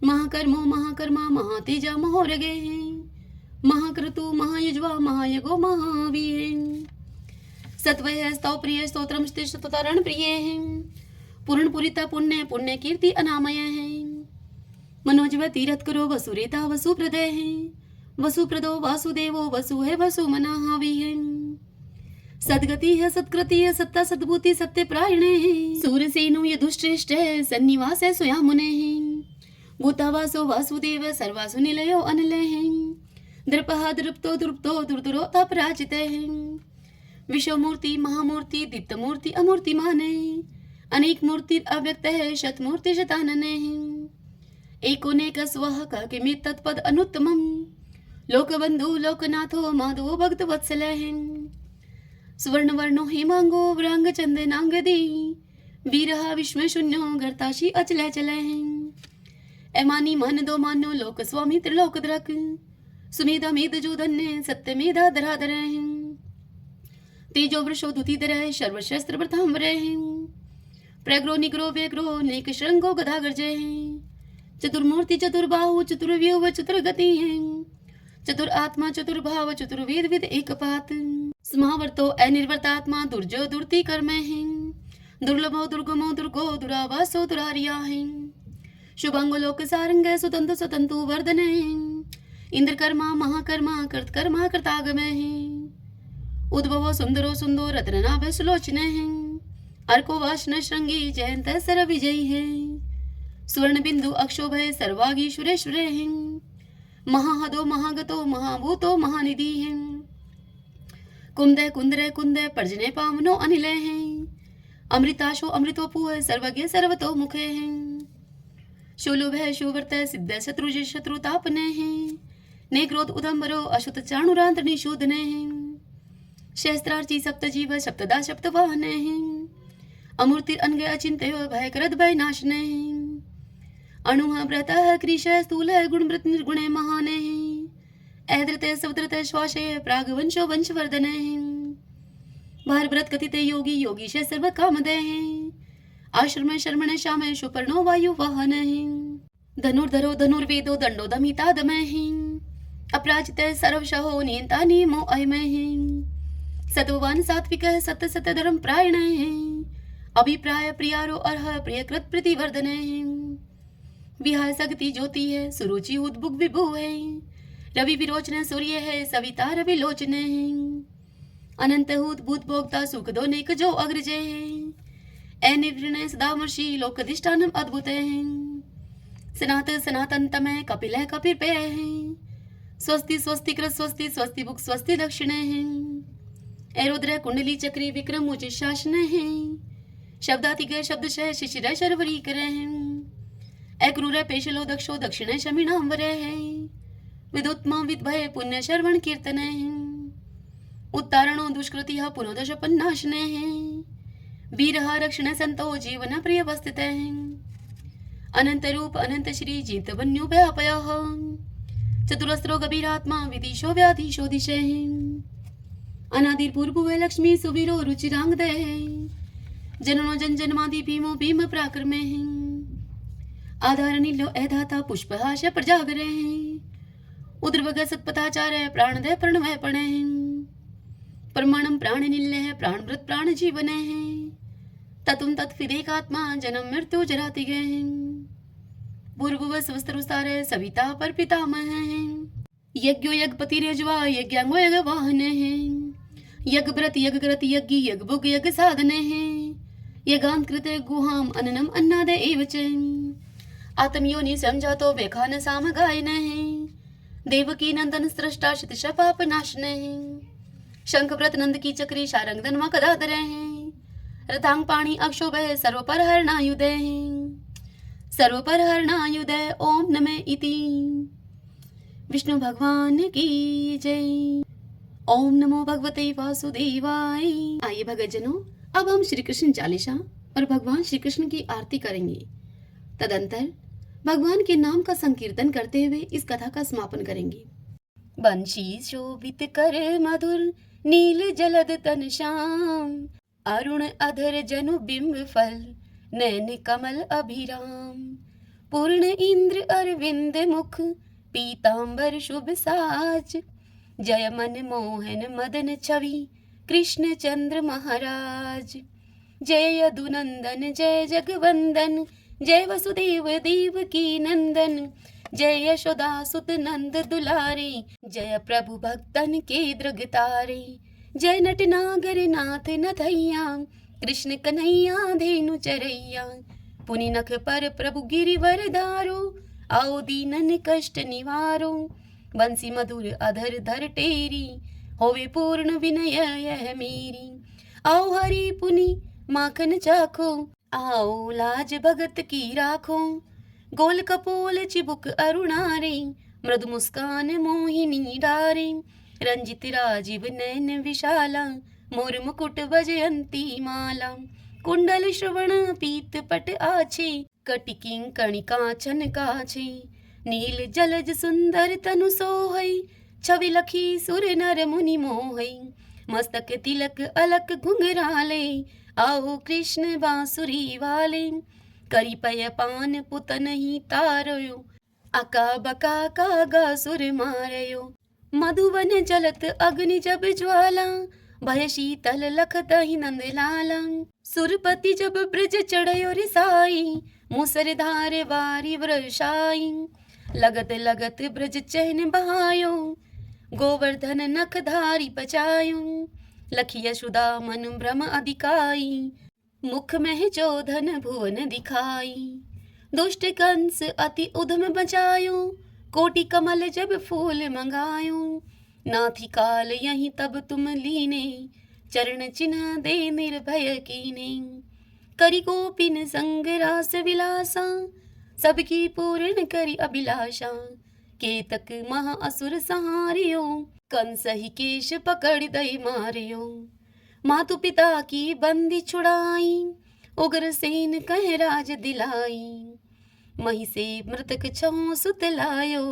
महाकर्मो महाकर्मा महातेजा महोरगे महाक्रतु महायुज्वा महायगो महावीर सत्वय स्तव प्रिय स्तोत्रम स्तुतरण प्रिय पूर्ण पुरिता पुण्य पुण्य कीर्ति अनामय मनोजव तीरथ करो वसुरेता वसुप्रदय वसुप्रदो वासुदेवो वसु है वसु मना हावी सदगति है सत्कृति है सत्ता सद्भूति सत्य प्रायण सूरसेनो यदुश्रेष्ठ सन्निवास है स्वया मुने भूतावासो वासुदेव सर्वासु निलयो अनिल दृपहा दृप्तो दृप्तो दुर्दुरोता पराजित विश्वमूर्ति महामूर्ति दीप्तमूर्ति अमूर्तिमान अनेक मूर्ति अव्यक्त है शतमूर्ति शतानन एकोनेक स्वः किमे तत्पद अनुत्तमम लोकबंधु लोकनाथो माधवो भक्त वत्सल सुवर्ण वर्णो हेमांगो व्रांग चंदनांगदी वीरहा विश्व शून्यो गर्ताशी अचल चल अमानी मान दो मानो लोक स्वामी त्रिलोक द्रक सुमेधा मेध जो धन्य सत्य मेधा धराधर तेजो वृषो दुतिधर सर्वशस्त्र प्रथाम्बर प्रग्रो निग्रो व्यग्रो नेक श्रृंगो गदा गर्जय चतुर्मूर्ति चतुर्बाहु चतुर्व्यूह चतुर्गति चतुर आत्मा चतुर्भाव चतुर्वेद विद एकपात समावर्तो अनिर्वर्तात्मा दुर्जो दुर्ति कर्म दुर्लभो दुर्गमो दुर्गो दुरावासो दुरारिया शुभांगो लोक सारंग सुतंतु सुतंतु वर्धन इंद्र कर्मा महाकर्मा कर्तकर्मा कृतागम उद्भवो सुंदरो सुंदो रत्ननाभ सुलोचन अर्को वाशन श्रृंगी जयंत सर विजयी स्वर्ण बिंदु अक्षोभय सर्वागी सुरेश्वर महाहदो महागतो महाभूतो महानिधि कुंदे कुंदरे कुंदे पर्जने पावनो अनिले अमृताशो अमृतोपुह सर्वज्ञ सर्वतो मुखे शूलुभ शुवर्त सिद्ध शत्रुज शत्रुतापने ने क्रोध उदम्बरो अशुत चाणुरांत निशूदने शस्त्रार्ची सप्त जीव सप्तदा सप्त वाहने अमूर्ति अनगे अचिंत्य भय करद भय नाशने अणुः व्रतः कृश स्थूल गुणमृत निर्गुणे महाने ऐद्रते सवद्रते श्वासे प्रागवंशो वंशवर्धने भारव्रत कथिते योगी योगीश सर्व कामदे आश्रम शर्मण श्याम सुपर्णो वायु वाहन धनुर्धरो धनुर्वेदो दंडो दमिता दमे अपराजित सर्वशहो नियंता नियमो अयमे सत्ववान सात्विक सत्य सत्य धर्म प्रायण अभिप्राय प्रियारो अर्ह प्रियकृत प्रतिवर्धन विहाय सगति ज्योति है सुरुचि उद्भुक विभु है रवि विरोचन सूर्य है सविता रवि लोचन अनंत हूत भूत भोक्ता सुख दो नेक जो अग्रजय है निवृण सदामर्षि लोकधिष्ठानम अद्भुत है सनात सनातन तमय कपिल है कपिर पे है स्वस्ति स्वस्ति कृत स्वस्ति स्वस्ति भुक स्वस्ति दक्षिणे है रुद्र कुंडली चक्री विक्रम उचित शासन है शब्दातिगय शब्दशः शिशिर शर्वरी करे हैं क्रूर पेशलो दक्षो दक्षिण शमिणांबरे है विदुत्मा विद्भय पुण्य शर्वण कीर्तन है उत्तारणो दुष्कृति पुनोदश पन्नाशने है वीर रक्षण संतो जीवन प्रिय वस्थित है अनंत रूप अनंत श्री जीत वन्यो व्यापय चतुरस्त्रो गभीरात्मा विदिशो व्याधीशो दिशे अनादिर पूर्व लक्ष्मी सुवीरो रुचिरांग दे जननो जन जन्मादि भीमो भीम पराक्रमे आधार नीलो ऐधाता पुष्पहाश प्रजागरे उद्रवग सत्पथाचार्य प्राणदय प्रणवय पणे परमाणम प्राण निल्य है प्राणवृत प्राण जीवन है ततुम तत्विदेकात्मा जन्म मृत्यु जराति गए पूर्व स्वस्त्रसार सविता पर पितामह है यज्ञो यज्ञपति रजवा यज्ञांगो यज्ञ वाहन है यज्ञ व्रत यज्ञ कृत यज्ञ यज्ञ भुग यज्ञ साधने है यज्ञांत कृत गुहाम अन्नम अन्नादे एवच आत्मयोनि समझातो वेखान साम गायन है देवकी नंदन सृष्टा शतश पाप नाशने है शंख व्रत नंद की चक्री शारंग धनवा कदाधर हैं रथांग पाणी अक्षोभ सर्व पर हरणायुदय सर्व पर हरणायुदय ओम नमः इति विष्णु भगवान की जय। ओम नमो भगवते वासुदेवाय। आइए भगतजनों, अब हम श्री कृष्ण चालीसा और भगवान श्री कृष्ण की आरती करेंगे। तदंतर भगवान के नाम का संकीर्तन करते हुए इस कथा का समापन करेंगे। बंशी शोभित कर मधुर नील जलद तन श्याम अरुण अधर जनु बिंब फल नैन कमल अभिराम पूर्ण इंद्र अरविंद मुख पीतांबर शुभ साज जय मन मोहन मदन छवि कृष्ण चंद्र महाराज जय यदुनंदन जय जगवंदन जय वसुदेव देव की नंदन जय यशोदा सुत नंद दुलारे जय प्रभु भक्तन के दृगतारे जय नटनागर नाथ नथैया कृष्ण कन्हैया धेनु चरैया पुनि नख पर प्रभु गिरिवर धारो आओ दीनन कष्ट निवारो बंसी मधुर अधर धर टेरी होवे पूर्ण विनय यह मेरी आओ हरि पुनि माखन चाखो आओ लाज भगत की राखो गोल कपोल चिबुक अरुणारे मृदु मुस्कान मोहिनी डारे रंजित राजीव नैन विशाला मोर मुकुट वजयंती माला कुंडल श्रवण पीत पट आछे कटिकिं कणिका छन काछे नील जलज सुंदर तनु सोहै छवि लखी सुर नर मुनि मोहै मस्तक तिलक अलक घुंघराले आओ कृष्ण बांसुरी वाले करी पय पान पुतन ही तारयो अका बका कागा सुर मारयो मधुवन जलत अग्नि जब ज्वाला भय शीतल लखत ही नंद लाला सुरपति जब ब्रज चढ़यो रिसाई मुसर धार वारी वृषाई लगत लगत ब्रज चहन बहायो गोवर्धन नख धारी पचायो लखिय सुदा मन भ्रम अधिकाई मुख में चोधन भुवन दिखाई दुष्ट कंस अति उधम बचायो कोटि कमल जब फूल मंगायूं, नाथी काल यहीं तब तुम लीने, चरण चिन्ह दे निर्भय कीने। करी गोपिन संग रास विलासा, सबकी पूर्ण करी अभिलाषा। केतक महा असुर सहारियो, कंस ही केश पकड़ दई मारियो। मातु पिता की बंदी छुड़ाई, उग्र सेन कह राज दिलाई। मही से मृतक छौ सुत लायो,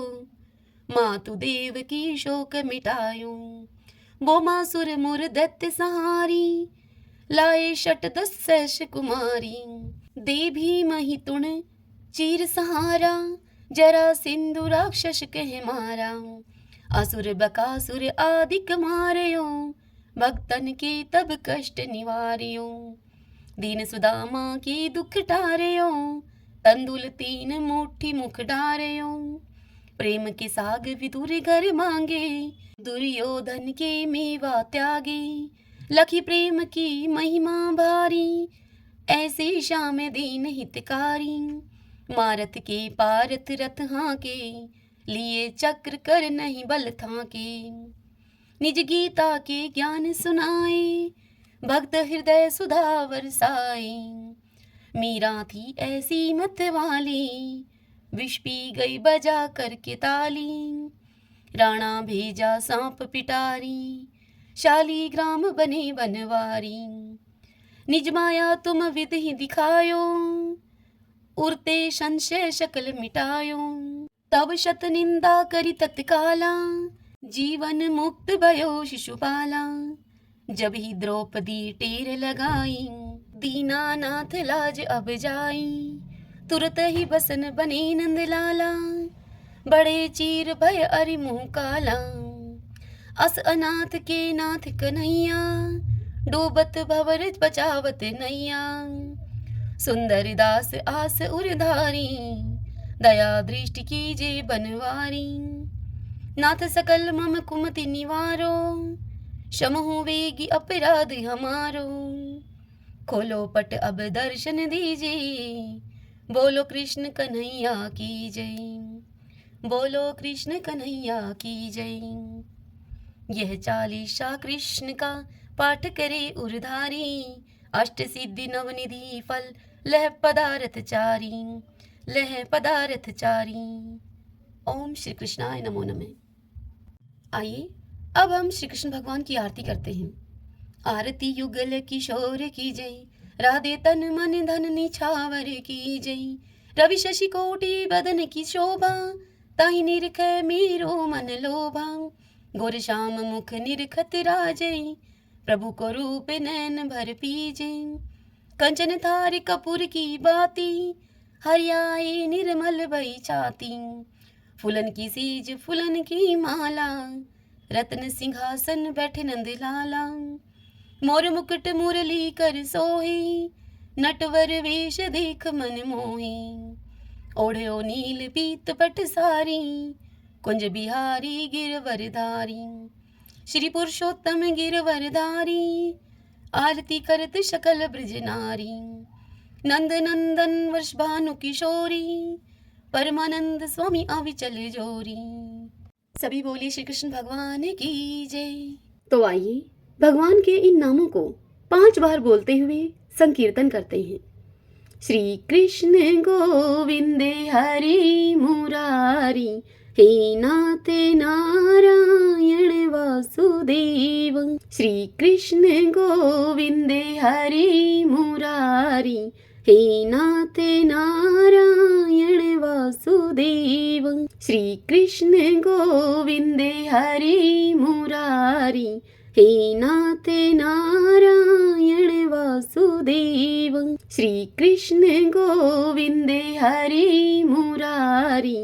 मातु देव की शोक मिटायो। बोमासुर मुर दैत्य सहारी, लाए शट 10 सहस कुमारी। दे भी मही तुण चीर सहारा, जरा सिंधु राक्षस कह मारा। असुर बकासुर आदिक मारयो, भक्तन के तब कष्ट निवार्यो। दीन सुदामा के दुख टारयो, तंदुल 3 मुट्ठी मुख डारयो। प्रेम के साग विदुर घर मांगे, दुर्योधन के मेवा त्यागे। लखी प्रेम की महिमा भारी, ऐसे श्याम दीन हितकारी। मारत के पारथ रथ हाके, लिए चक्र कर नहीं बल थाके। निज गीता के ज्ञान सुनाए, भक्त हृदय सुधा बरसाए। मीरा थी ऐसी मत वाली, विष पी गई बजा करके ताली। राणा भेजा सांप पिटारी, शालीग्राम बने बनवारी। निज माया तुम विद ही दिखायो, उरते संशय शकल मिटायो। तब शत निंदा करी तत्काला, जीवन मुक्त भयो शिशुपाला। जब ही द्रौपदी टेर लगाई, दीनानाथ लाज अब जाई। तुरत ही बसन बने नंदलाला, बड़े चीर भय अरि मुँह काला। अस अनाथ के नाथ कन्हैया, डूबत भवर बचावत नैया। सुंदर दास आस उरधारी, दया दृष्टि कीजे बनवारी। नाथ सकल मम कुमति निवारो, क्षमहु वेगी अपराध हमारो। खोलो पट अब दर्शन दीजे, बोलो कृष्ण कन्हैया की जय। बोलो कृष्ण कन्हैया की जय। यह चालीसा कृष्ण का पाठ करे उरधारी, अष्ट सिद्धि नवनिधि फल लह पदारथ चारी। लह पदारथ चारी। ओम श्री कृष्णाय नमो नमः। आइए अब हम श्री कृष्ण भगवान की आरती करते हैं। आरती युगल किशोर की जय, राधे तन मन धन निछावर की जय। रवि शशि कोटि बदन की शोभा, ताहि निरख मेरो मन लोभा। गोर श्याम मुख निरखत राजै, प्रभु को रूप नैन भर पीजे। कंचन थार कपूर की बाती, हरियाए निर्मल भई छाती। फूलन की सीज फूलन की माला, रत्न सिंहासन बैठे नंद लाला। मोर मुकुट मुरली कर सोहे, नटवर वेश देख मन मोहे। ओढ़ो नील पीत पट सारी, कुंज बिहारी गिरवरधारी। श्री पुरुषोत्तम गिरवरधारी, आरती करत शकल ब्रज नारी। नंद नंदन वर्ष भानु किशोरी, परमानंद स्वामी अविचल जोरी। सभी बोलिए श्री कृष्ण भगवान की जय। तो आइए भगवान के इन नामों को 5 बार बोलते हुए संकीर्तन करते हैं। श्री कृष्ण गोविंद हरि मुरारी, हे नाथ नारायण वासुदेव। श्री कृष्ण गोविंद हरि मुरारी, हे नाथ नारायण वासुदेव। श्री कृष्ण गोविंद हरि मुरारी, हे नाथ नारायण वासुदेव। श्री कृष्ण गोविंद हरि मुरारी,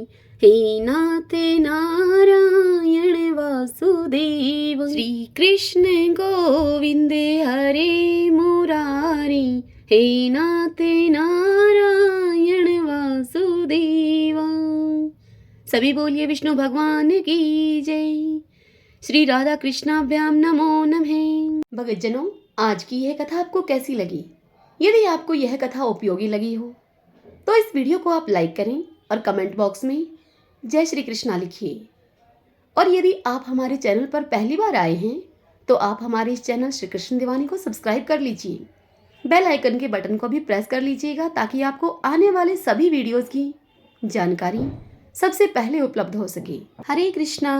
हे नाथ नारायण वासुदेव। श्री कृष्ण गोविंद हरि मुरारी, हे नाथ नारायण वासुदेव। सभी बोलिए विष्णु भगवान की जय। श्री राधा कृष्णाभ्याम नमो नमः। भक्तजनों, आज की यह कथा आपको कैसी लगी? यदि आपको यह कथा उपयोगी लगी हो तो इस वीडियो को आप लाइक करें और कमेंट बॉक्स में जय श्री कृष्णा लिखिए। और यदि आप हमारे चैनल पर पहली बार आए हैं तो आप हमारे इस चैनल श्री कृष्ण दीवानी को सब्सक्राइब कर लीजिए। बेल आइकन के बटन को भी प्रेस कर लीजिएगा ताकि आपको आने वाले सभी वीडियोस की जानकारी सबसे पहले उपलब्ध हो सके। हरे कृष्णा।